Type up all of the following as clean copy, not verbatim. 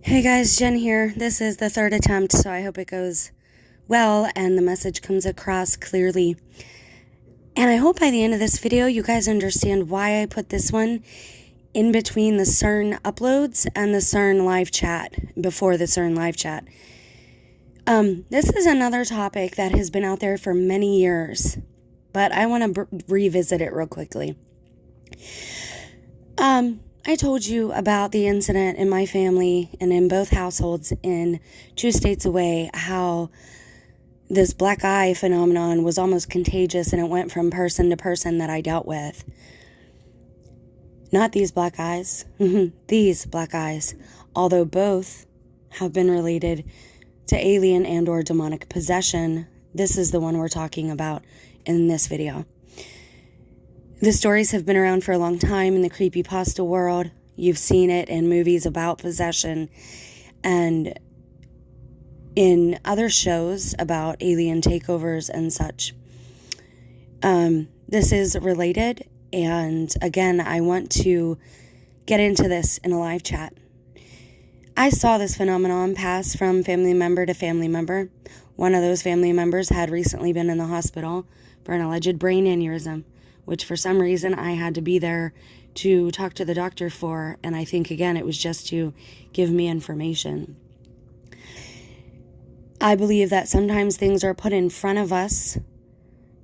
Hey guys, Jen here. This is the third attempt, so I hope it goes well and the message comes across clearly. And I hope by the end of this video you guys understand why I put this one in between the CERN uploads and the CERN live chat, before the CERN live chat. This is another topic that has been out there for many years, but I want to revisit it real quickly. I told you about the incident in my family and in both households in 2 states away, how this black eye phenomenon was almost contagious and it went from person to person that I dealt with. Not these black eyes, these black eyes, although both have been related to alien and or demonic possession. This is the one we're talking about in this video. The stories have been around for a long time in the creepypasta world. You've seen it in movies about possession and in other shows about alien takeovers and such. This is related, and again, I want to get into this in a live chat. I saw this phenomenon pass from family member to family member. One of those family members had recently been in the hospital for an alleged brain aneurysm, which for some reason I had to be there to talk to the doctor for, and I think, again, it was just to give me information. I believe that sometimes things are put in front of us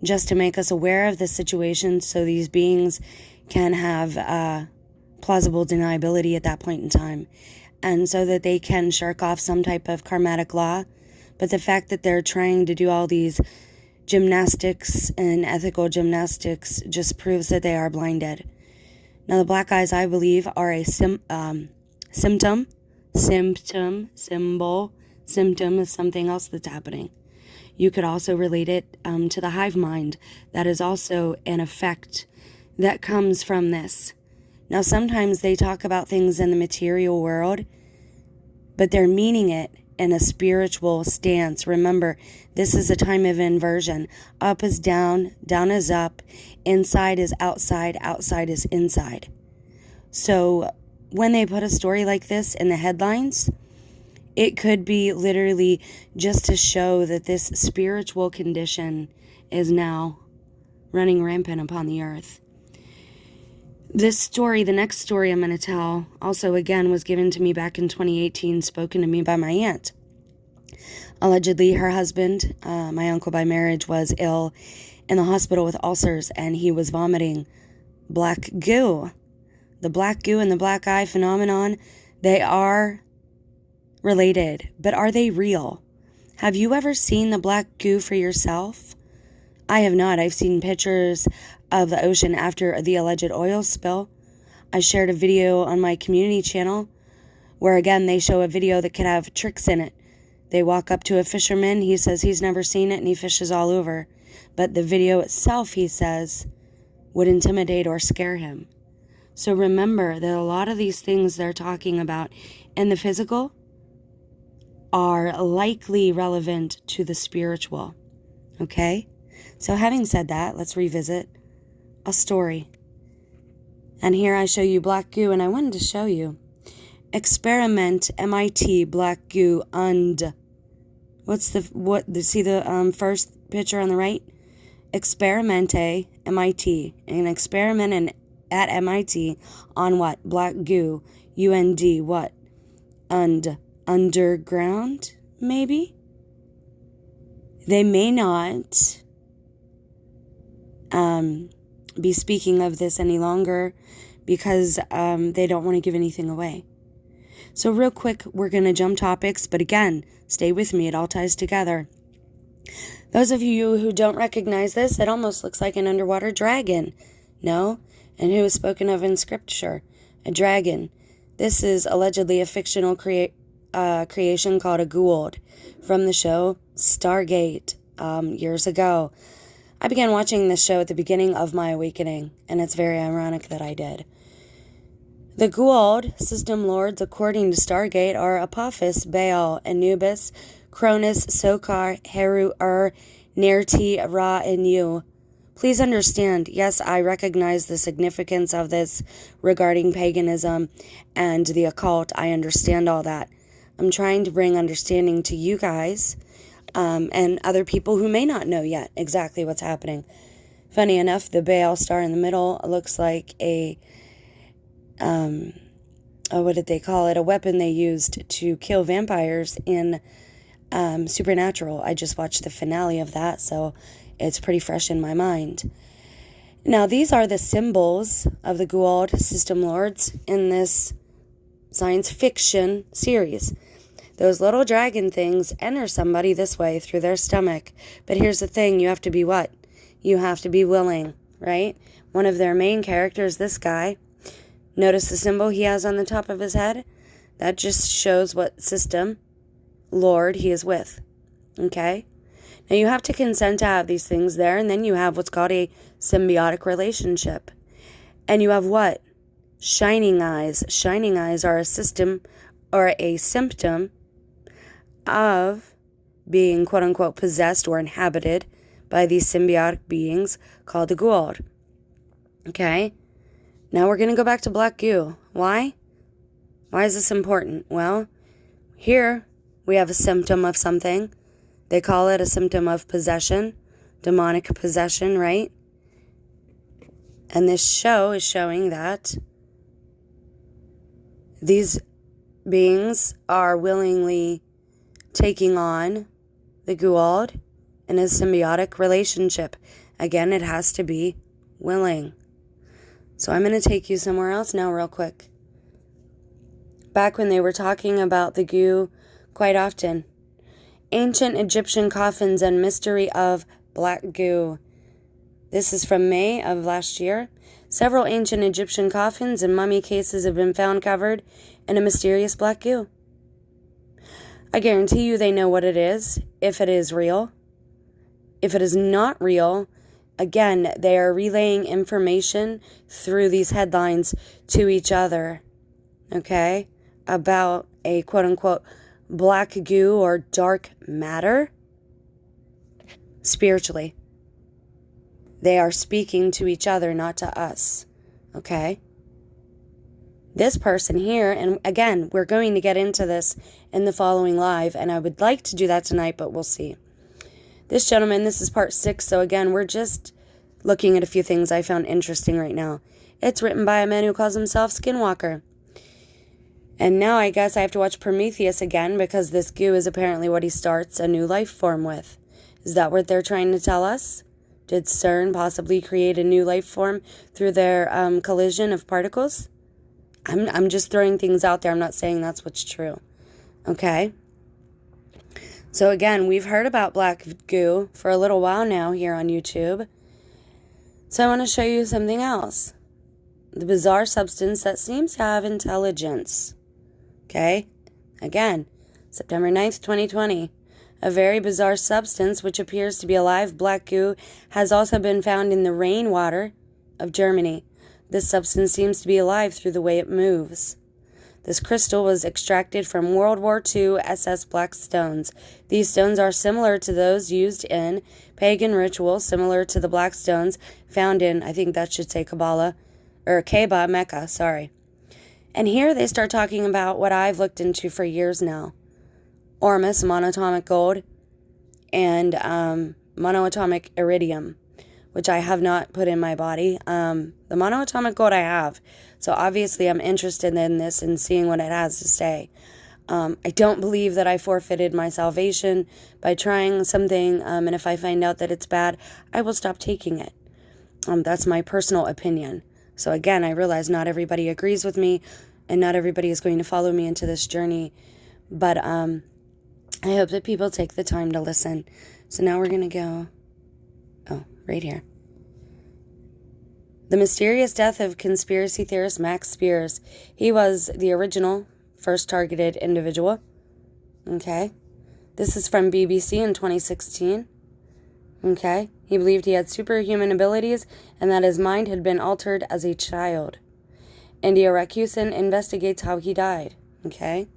just to make us aware of the situation so these beings can have plausible deniability at that point in time, and so that they can shirk off some type of karmatic law. But the fact that they're trying to do all these gymnastics and ethical gymnastics just proves that they are blinded. Now, the black eyes, I believe, are a symbol of something else that's happening. You could also relate it to the hive mind. That is also an effect that comes from this. Now, sometimes they talk about things in the material world, but they're meaning it in a spiritual stance. Remember, this is a time of inversion. Up is down, down is up, inside is outside, outside is inside. So when they put a story like this in the headlines, it could be literally just to show that this spiritual condition is now running rampant upon the earth. This story, the next story I'm going to tell, also again was given to me back in 2018, spoken to me by my aunt. Allegedly, her husband, my uncle by marriage, was ill in the hospital with ulcers, and he was vomiting black goo. The black goo and the black eye phenomenon, they are related, but are they real? Have you ever seen the black goo for yourself? I have not. I've seen pictures of the ocean after the alleged oil spill. I shared a video on my community channel where, again, they show a video that could have tricks in it. They walk up to a fisherman. He says he's never seen it, and he fishes all over. But the video itself, he says, would intimidate or scare him. So remember that a lot of these things they're talking about in the physical are likely relevant to the spiritual. Okay? So having said that, let's revisit a story. And here I show you black goo, and I wanted to show you experiment MIT black goo and see the first picture on the right? Experimente MIT. An experiment at MIT on what? Black goo. UND what? And underground, maybe? They may not be speaking of this any longer because they don't want to give anything away. So real quick, we're going to jump topics, but again, stay with me. It all ties together. Those of you who don't recognize this, it almost looks like an underwater dragon. No? And who is spoken of in scripture? A dragon. This is allegedly a fictional creation called a Goa'uld from the show Stargate years ago. I began watching this show at the beginning of my awakening, and it's very ironic that I did. The Goa'uld system lords, according to Stargate, are Apophis, Baal, Anubis, Cronus, Sokar, Heru, Nerti, Ra, and Yu. Please understand, yes, I recognize the significance of this regarding paganism and the occult. I understand all that. I'm trying to bring understanding to you guys and other people who may not know yet exactly what's happening. Funny enough, the Baal star in the middle looks like a, what did they call it? A weapon they used to kill vampires in Supernatural. I just watched the finale of that, so it's pretty fresh in my mind. Now, these are the symbols of the Goa'uld system lords in this science fiction series. Those little dragon things enter somebody this way through their stomach. But here's the thing, you have to be what? You have to be willing, right? One of their main characters, this guy, notice the symbol he has on the top of his head? That just shows what system lord he is with, okay? Now, you have to consent to have these things there, and then you have what's called a symbiotic relationship. And you have what? Shining eyes. Shining eyes are a system or a symptom of being, quote-unquote, possessed or inhabited by these symbiotic beings called the Goa'uld. Okay? Now we're going to go back to black goo. Why? Why is this important? Well, here we have a symptom of something. They call it a symptom of possession, demonic possession, right? And this show is showing that these beings are willingly taking on the Goa'uld in a symbiotic relationship. Again, it has to be willing. So I'm going to take you somewhere else now real quick. Back when they were talking about the goo quite often. Ancient Egyptian coffins and mystery of black goo. This is from May of last year. Several ancient Egyptian coffins and mummy cases have been found covered in a mysterious black goo. I guarantee you they know what it is, if it is real. If it is not real, again, they are relaying information through these headlines to each other, okay, about a quote-unquote black goo or dark matter spiritually. They are speaking to each other, not to us, okay? This person here, and again, we're going to get into this in the following live, and I would like to do that tonight, but we'll see. This gentleman, this is part 6, so again, we're just looking at a few things I found interesting right now. It's written by a man who calls himself Skinwalker. And now I guess I have to watch Prometheus again because this goo is apparently what he starts a new life form with. Is that what they're trying to tell us? Did CERN possibly create a new life form through their collision of particles? I'm just throwing things out there. I'm not saying that's what's true. Okay? So again, we've heard about black goo for a little while now here on YouTube. So I want to show you something else. The bizarre substance that seems to have intelligence. Okay? Again, September 9th, 2020. A very bizarre substance which appears to be alive black goo has also been found in the rainwater of Germany. This substance seems to be alive through the way it moves. This crystal was extracted from World War II SS black stones. These stones are similar to those used in pagan rituals, similar to the black stones found in, I think that should say Kabbalah, or Kaaba, Mecca, sorry. And here they start talking about what I've looked into for years now. Ormus, monatomic gold, and monoatomic iridium, which I have not put in my body. The monoatomic gold I have. So obviously I'm interested in this and seeing what it has to say. I don't believe that I forfeited my salvation by trying something, and if I find out that it's bad, I will stop taking it. That's my personal opinion. So again, I realize not everybody agrees with me, and not everybody is going to follow me into this journey. But I hope that people take the time to listen. So now we're going to go, right here. The mysterious death of conspiracy theorist Max Spears. He was the original first targeted individual. Okay. This is from BBC in 2016. Okay. He believed he had superhuman abilities and that his mind had been altered as a child. India Rakusin investigates how he died. Okay.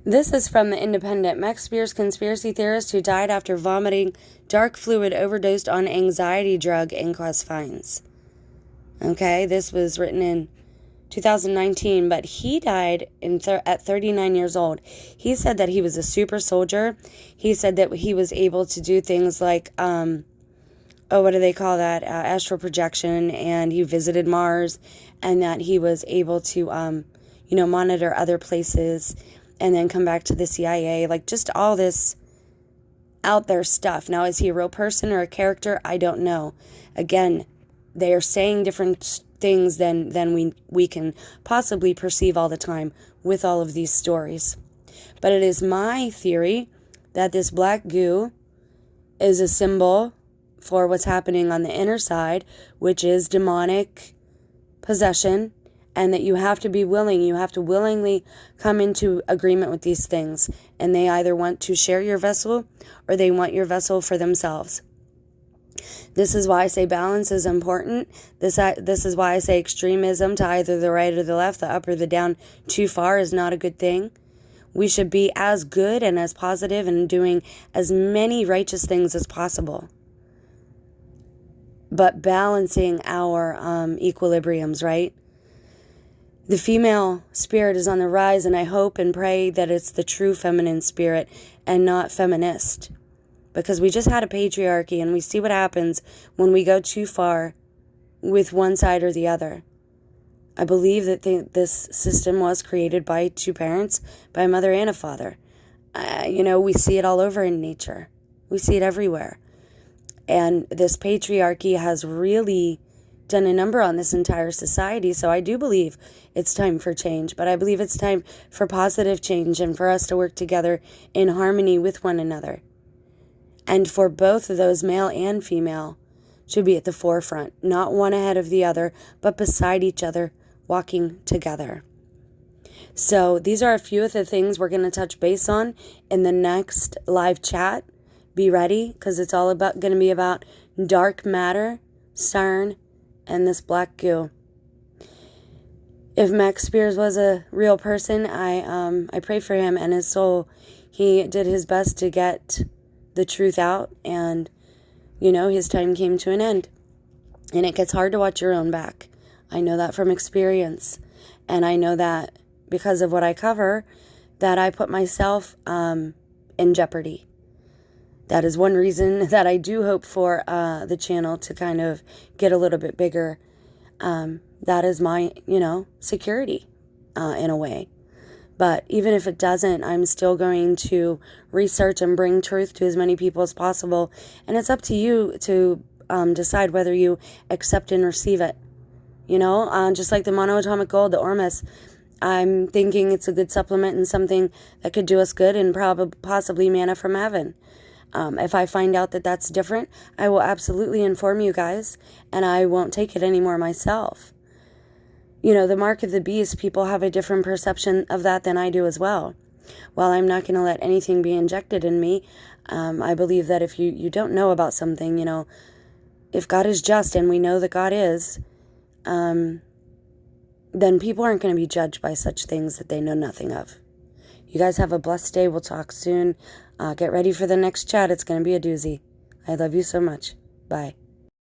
This is from The Independent. Max Spears, conspiracy theorist who died after vomiting dark fluid overdosed on anxiety drug, inquest finds. Okay, this was written in 2019, but he died at 39 years old. He said that he was a super soldier. He said that he was able to do things like, what do they call that? Astral projection, and he visited Mars, and that he was able to, monitor other places and then come back to the CIA, like just all this out there stuff. Now, is he a real person or a character? I don't know. Again, they are saying different things than we can possibly perceive all the time with all of these stories. But it is my theory that this black goo is a symbol for what's happening on the inner side, which is demonic possession, and that you have to be willing, you have to willingly come into agreement with these things. And they either want to share your vessel or they want your vessel for themselves. This is why I say balance is important. This is why I say extremism to either the right or the left, the up or the down too far is not a good thing. We should be as good and as positive and doing as many righteous things as possible, but balancing our equilibriums, right? The female spirit is on the rise, and I hope and pray that it's the true feminine spirit and not feminist. Because we just had a patriarchy, and we see what happens when we go too far with one side or the other. I believe that this system was created by two parents, by a mother and a father. We see it all over in nature. We see it everywhere. And this patriarchy has really done a number on this entire society. So I do believe it's time for change, but I believe it's time for positive change and for us to work together in harmony with one another. And for both of those, male and female, to be at the forefront, not one ahead of the other, but beside each other, walking together. So these are a few of the things we're going to touch base on in the next live chat. Be ready, because it's all going to be about dark matter, CERN, and this black goo. If Max Spears was a real person, I pray for him and his soul. He did his best to get the truth out, and his time came to an end. And it gets hard to watch your own back. I know that from experience, and I know that because of what I cover, that I put myself in jeopardy. That is one reason that I do hope for the channel to kind of get a little bit bigger. That is my, security in a way. But even if it doesn't, I'm still going to research and bring truth to as many people as possible. And it's up to you to decide whether you accept and receive it. Just like the monoatomic gold, the Ormus, I'm thinking it's a good supplement and something that could do us good and possibly manna from heaven. If I find out that that's different, I will absolutely inform you guys, and I won't take it anymore myself. The mark of the beast, people have a different perception of that than I do as well. While I'm not going to let anything be injected in me, I believe that if you don't know about something, if God is just, and we know that God is, then people aren't going to be judged by such things that they know nothing of. You guys have a blessed day. We'll talk soon. Get ready for the next chat. It's going to be a doozy. I love you so much. Bye.